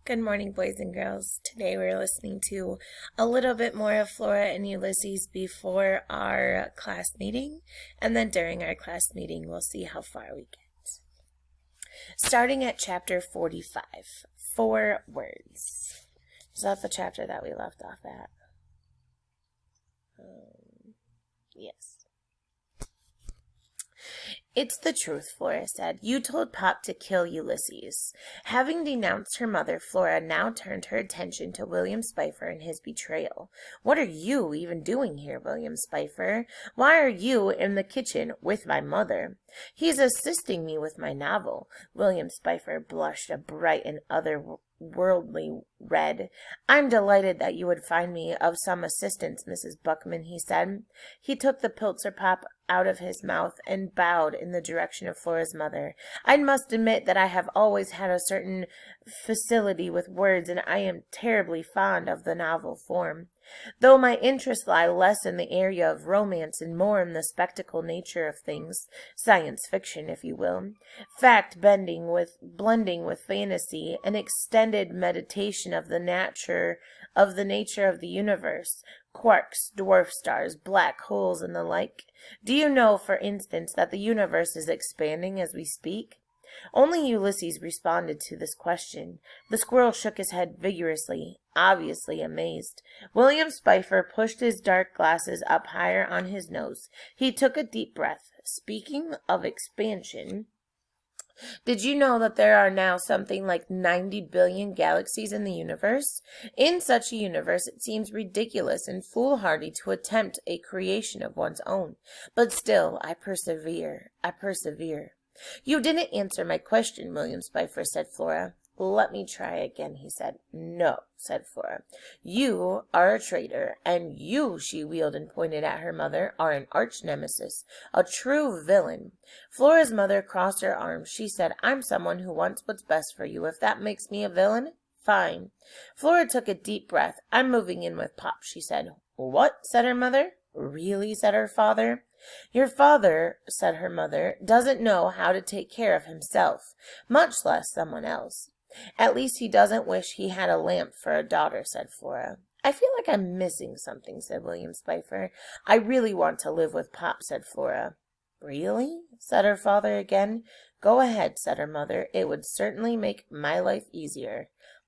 Good morning, boys and girls. Today we're listening to a little bit more of Flora and Ulysses before our class meeting, and then during our class meeting we'll see how far we get. Starting at chapter 45, 4 words. Is that the chapter that we left off at? Yes. It's the truth, Flora said. You told Pop to kill Ulysses. Having denounced her mother, Flora now turned her attention to William Spifer and his betrayal. What are you even doing here, William Spifer? Why are you in the kitchen with my mother? He's assisting me with my novel. William Spifer blushed a bright and otherworldly red. I'm delighted that you would find me of some assistance, Mrs. Buckman, he said. He took the Piltzer Pop out of his mouth and bowed in the direction of Flora's mother. I must admit that I have always had a certain facility with words, and I am terribly fond of the novel form. Though my interests lie less in the area of romance and more in the spectacle nature of things, science fiction, if you will, fact blending with fantasy, an extended meditation of the nature of the universe, quarks, dwarf stars, black holes, and the like. Do you know, for instance, that the universe is expanding as we speak? Only Ulysses responded to this question. The squirrel shook his head vigorously, obviously amazed. William Spifer pushed his dark glasses up higher on his nose. He took a deep breath. Speaking of expansion, did you know that there are now something like 90 billion galaxies in the universe? In such a universe, it seems ridiculous and foolhardy to attempt a creation of one's own. But still, I persevere. You didn't answer my question, William Spifer, said Flora. Let me try again, he said. No, said Flora. You are a traitor, and you, she wheeled and pointed at her mother, are an arch nemesis, a true villain. Flora's mother crossed her arms. She said, I'm someone who wants what's best for you. If that makes me a villain, fine. Flora took a deep breath. I'm moving in with Pop, she said. What? Said her mother. Really? Said her father. Your father, said her mother, doesn't know how to take care of himself, much less someone else. At least he doesn't wish he had a lamp for a daughter, said Flora. I feel like I'm missing something, said William Spifer. I really want to live with Pop, said Flora. Really? Said her father again. Go ahead, said her mother. It would certainly make my life easier.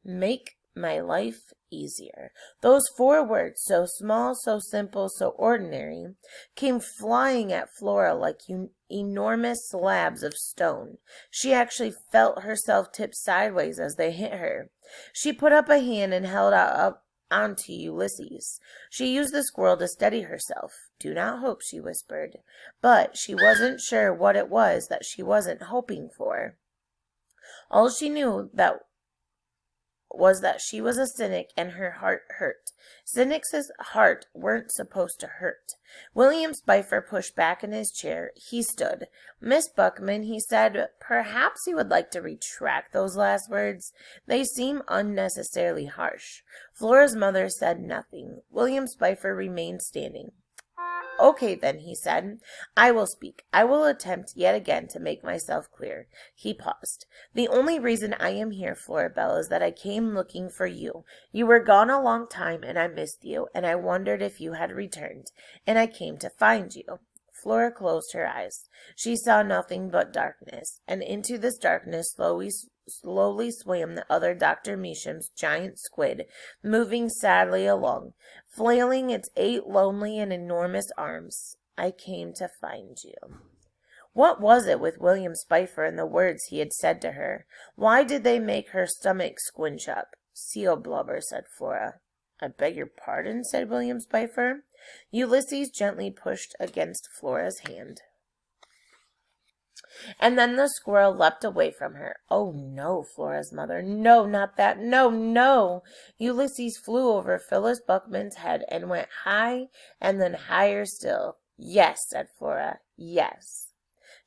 Make my life easier. Those 4 words, so small, so simple, so ordinary, came flying at Flora like enormous slabs of stone. She actually felt herself tip sideways as they hit her. She put up a hand and held up onto Ulysses. She used the squirrel to steady herself. Do not hope, she whispered. But she wasn't sure what it was that she wasn't hoping for. All she knew was that she was a cynic and her heart hurt. Cynics' heart weren't supposed to hurt. William Spifer pushed back in his chair. He stood. Miss Buckman, he said, perhaps you would like to retract those last words. They seem unnecessarily harsh. Flora's mother said nothing. William Spifer remained standing. Okay, then, he said. I will speak. I will attempt yet again to make myself clear. He paused. The only reason I am here, Florabelle, is that I came looking for you. You were gone a long time, and I missed you, and I wondered if you had returned, and I came to find you. Flora closed her eyes. She saw nothing but darkness, and into this darkness slowly swam the other Dr. Meacham's giant squid, moving sadly along, flailing its 8 lonely and enormous arms. I came to find you. What was it with William Spifer and the words he had said to her? Why did they make her stomach squinch up? Seal blubber, said Flora. I beg your pardon, said William Spifer. Ulysses gently pushed against Flora's hand. And then the squirrel leapt away from her. Oh, no, Flora's mother. No, not that. No, no. Ulysses flew over Phyllis Buckman's head and went high and then higher still. Yes, said Flora. Yes.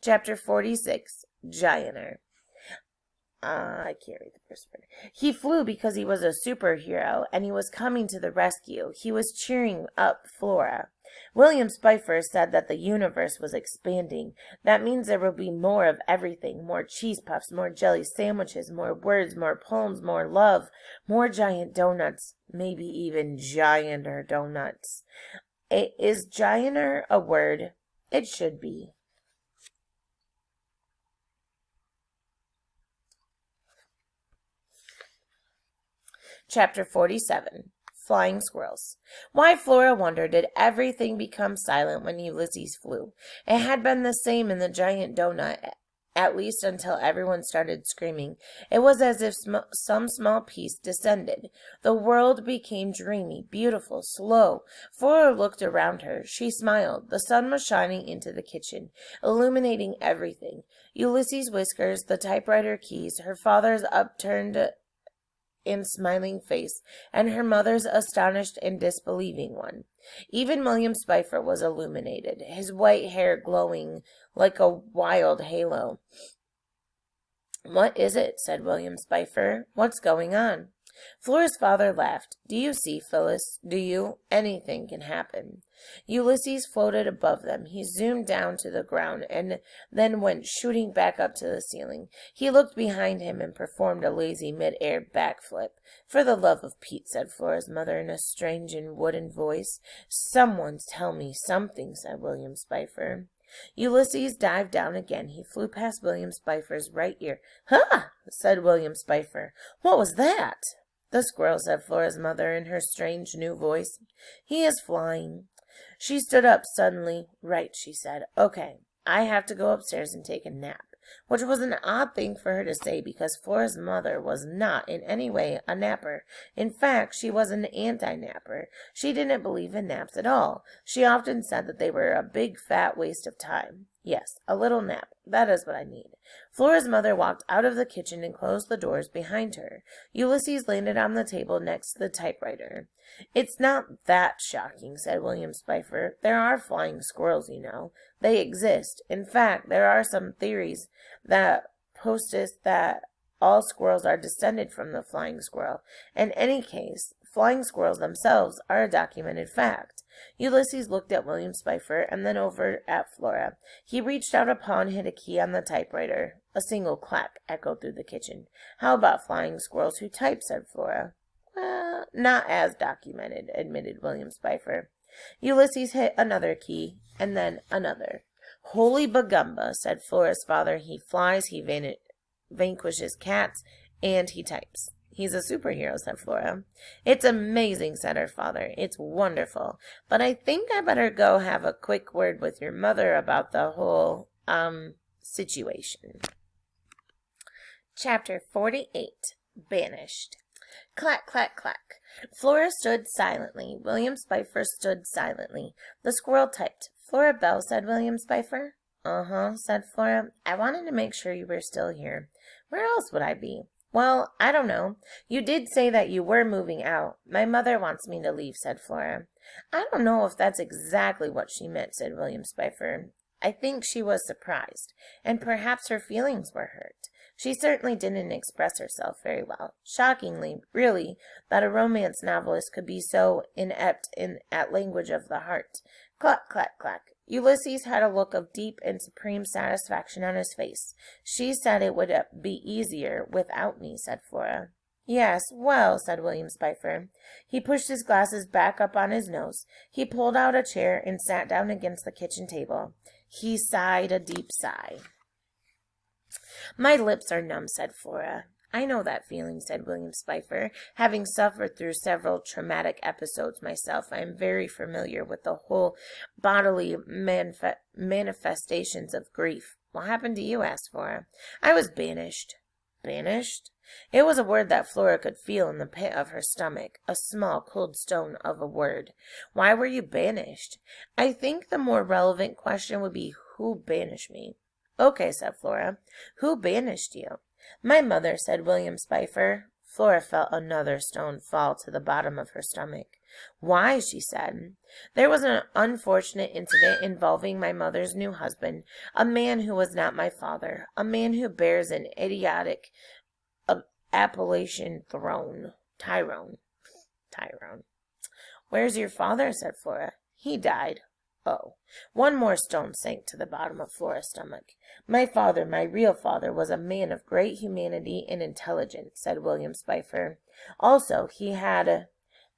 Chapter 46, Gianter. I can't read the first word. He flew because he was a superhero, and he was coming to the rescue. He was cheering up Flora. William Spicer said that the universe was expanding. That means there will be more of everything. More cheese puffs, more jelly sandwiches, more words, more poems, more love, more giant donuts, maybe even gianter donuts. Is gianter a word? It should be. Chapter 47. Flying Squirrels. Why, Flora wondered, did everything become silent when Ulysses flew? It had been the same in the giant donut, at least until everyone started screaming. It was as if some small piece descended. The world became dreamy, beautiful, slow. Flora looked around her. She smiled. The sun was shining into the kitchen, illuminating everything. Ulysses' whiskers, the typewriter keys, her father's upturned and smiling face, and her mother's astonished and disbelieving one. Even William Spicer was illuminated, his white hair glowing like a wild halo. "What is it?" said William Spicer. "What's going on?" Flora's father laughed. "Do you see, Phyllis? Do you? Anything can happen." Ulysses floated above them. He zoomed down to the ground and then went shooting back up to the ceiling. He looked behind him and performed a lazy mid-air backflip. "For the love of Pete," said Flora's mother in a strange and wooden voice. "Someone tell me something," said William Spicer. Ulysses dived down again. He flew past William Spicer's right ear. "Ha!" said William Spicer. "What was that?" "The squirrel," said Flora's mother in her strange new voice. "He is flying." She stood up suddenly. "Right," she said. "Okay, I have to go upstairs and take a nap," which was an odd thing for her to say because Flora's mother was not in any way a napper. In fact, she was an anti-napper. She didn't believe in naps at all. She often said that they were a big fat waste of time. "Yes, a little nap. That is what I need." Flora's mother walked out of the kitchen and closed the doors behind her. Ulysses landed on the table next to the typewriter. "It's not that shocking," said William Spicer. "There are flying squirrels, you know. They exist. In fact, there are some theories that post that all squirrels are descended from the flying squirrel. In any case, flying squirrels themselves are a documented fact." Ulysses looked at William Spicer and then over at Flora. He reached out a paw and hit a key on the typewriter. A single clack echoed through the kitchen. "How about flying squirrels who type?" said Flora. "Well, not as documented," admitted William Spicer. Ulysses hit another key, and then another. "Holy bagumba," said Flora's father. "He flies, he vanquishes cats, and he types." "He's a superhero," said Flora. "It's amazing," said her father. "It's wonderful. But I think I better go have a quick word with your mother about the whole, situation." Chapter 48. Banished. Clack, clack, clack. Flora stood silently. William Spicer stood silently. The squirrel typed. "Flora Bell," said William Spicer. "Uh-huh," said Flora. "I wanted to make sure you were still here." "Where else would I be?" "Well, I don't know. You did say that you were moving out." "My mother wants me to leave," said Flora. "I don't know if that's exactly what she meant," said William Spicer. "I think she was surprised, and perhaps her feelings were hurt. She certainly didn't express herself very well. Shockingly, really, that a romance novelist could be so inept at language of the heart. Clack, clack, clack. Ulysses had a look of deep and supreme satisfaction on his face. "She said it would be easier without me," said Flora. "Yes, well," said William Spicer. He pushed his glasses back up on his nose. He pulled out a chair and sat down against the kitchen table. He sighed a deep sigh. "My lips are numb," said Flora. "I know that feeling," said William Spicer. "Having suffered through several traumatic episodes myself, I am very familiar with the whole bodily manifestations of grief." "What happened to you?" asked Flora. "I was banished." "Banished?" It was a word that Flora could feel in the pit of her stomach, a small, cold stone of a word. "Why were you banished?" "I think the more relevant question would be, who banished me?" "Okay," said Flora. "Who banished you?" "My mother," said William Spicer. Flora felt another stone fall to the bottom of her stomach. "Why?" she said. "There was an unfortunate incident involving my mother's new husband, a man who was not my father, a man who bears an idiotic appellation Tyrone. Tyrone. "Where's your father?" said Flora. He died. Oh. One more stone sank to the bottom of Flora's stomach. My father, my real father, was a man of great humanity and intelligence, said William Spicer. Also, he had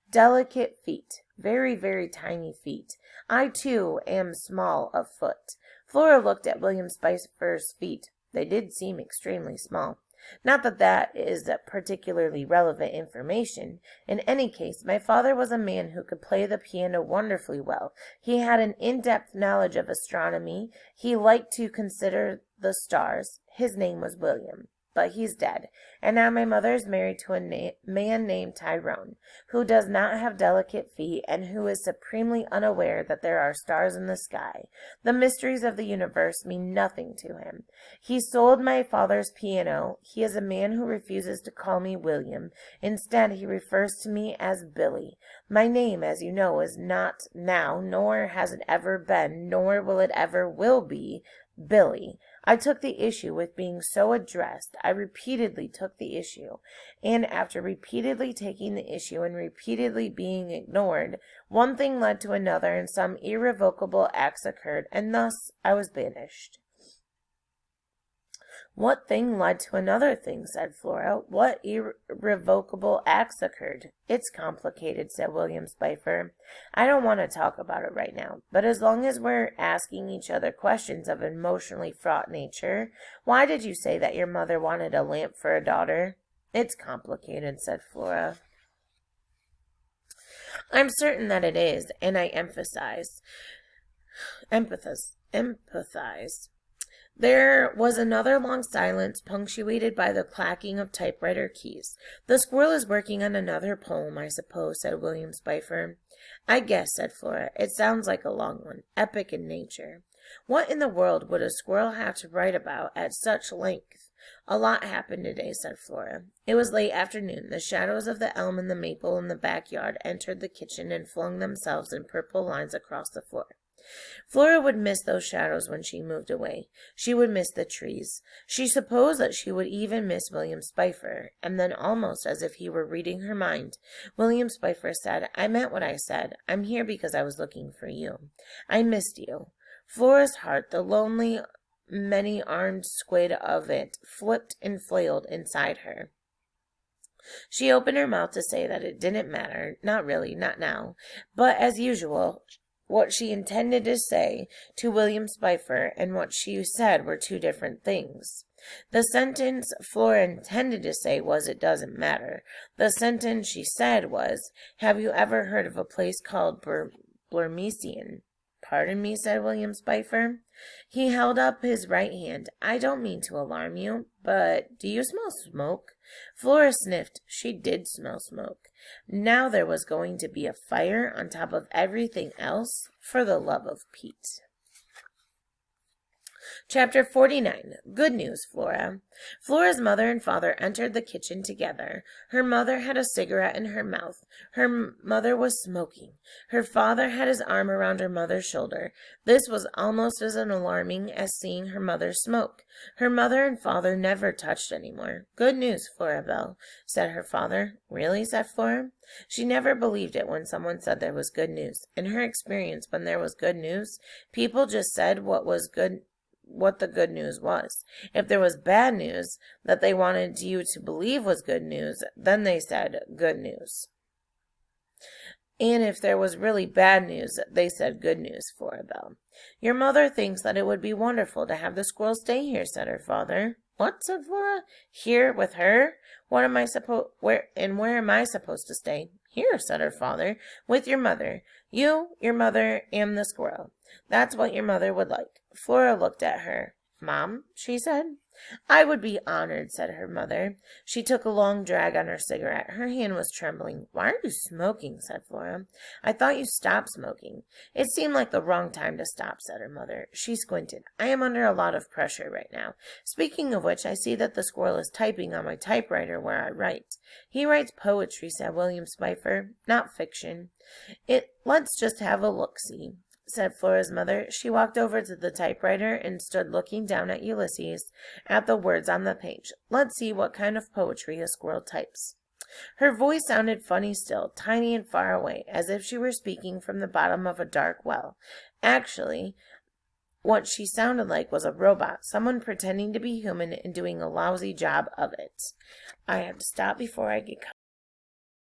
delicate feet, very, very tiny feet. I, too, am small of foot. Flora looked at William Spicer's feet. They did seem extremely small. Not that that is particularly relevant information. In any case, my father was a man who could play the piano wonderfully well. He had an in-depth knowledge of astronomy. He liked to consider the stars. His name was William. But he's dead, and now my mother is married to a man named Tyrone, who does not have delicate feet, and who is supremely unaware that there are stars in the sky. The mysteries of the universe mean nothing to him. He sold my father's piano. He is a man who refuses to call me William. Instead, he refers to me as Billy. My name, as you know, is not now, nor has it ever been, nor will it ever will be, Billy. I took the issue with being so addressed. I repeatedly took the issue, and after repeatedly taking the issue and repeatedly being ignored, one thing led to another, and some irrevocable acts occurred, and thus I was banished. What thing led to another thing, said Flora. What irrevocable acts occurred? It's complicated, said William Spicer. I don't want to talk about it right now, but as long as we're asking each other questions of an emotionally fraught nature, why did you say that your mother wanted a lamp for a daughter? It's complicated, said Flora. I'm certain that it is, and I empathize. There was another long silence, punctuated by the clacking of typewriter keys. The squirrel is working on another poem, I suppose, said William Spicer. I guess, said Flora. It sounds like a long one, epic in nature. What in the world would a squirrel have to write about at such length? A lot happened today, said Flora. It was late afternoon. The shadows of the elm and the maple in the backyard entered the kitchen and flung themselves in purple lines across the floor. Flora would miss those shadows when she moved away. She would miss the trees. She supposed that she would even miss William Spicer, and then, almost as if he were reading her mind, William Spicer said, I meant what I said. I'm here because I was looking for you. I missed you. Flora's heart, the lonely, many-armed squid of it, flipped and flailed inside her. She opened her mouth to say that it didn't matter, not really, not now, but as usual, what she intended to say to William Spicer and what she said were two different things. The sentence Flora intended to say was, it doesn't matter. The sentence she said was, have you ever heard of a place called Blurmesian? Pardon me, said William Spicer. He held up his right hand. I don't mean to alarm you, but do you smell smoke? Flora sniffed. She did smell smoke. Now there was going to be a fire on top of everything else, for the love of Pete. Chapter 49. Good news, Flora. Flora's mother and father entered the kitchen together. Her mother had a cigarette in her mouth. Her mother was smoking. Her father had his arm around her mother's shoulder. This was almost as alarming as seeing her mother smoke. Her mother and father never touched anymore. Good news, Florabelle, said her father. Really, said Flora. She never believed it when someone said there was good news. In her experience, when there was good news, people just said what the good news was. If there was bad news that they wanted you to believe was good news, then they said good news. And if there was really bad news, they said good news, Florabelle. Your mother thinks that it would be wonderful to have the squirrel stay here, said her father. What, said Flora? Here with her? Where am I supposed to stay? Here, said her father, with your mother. You, your mother, and the squirrel. That's what your mother would like. Flora looked at her. Mom, she said. I would be honored, said her mother. She took a long drag on her cigarette. Her hand was trembling. Why are you smoking, said Flora. I thought you stopped smoking. It seemed like the wrong time to stop, said her mother. She squinted. I am under a lot of pressure right now. Speaking of which, I see that the squirrel is typing on my typewriter where I write. He writes poetry, said William Spicer, not fiction. Let's just have a look-see, said Flora's mother. She walked over to the typewriter and stood looking down at Ulysses, at the words on the page. Let's see what kind of poetry a squirrel types. Her voice sounded funny still, tiny and far away, as if she were speaking from the bottom of a dark well. Actually, what she sounded like was a robot, someone pretending to be human and doing a lousy job of it. I have to stop before I get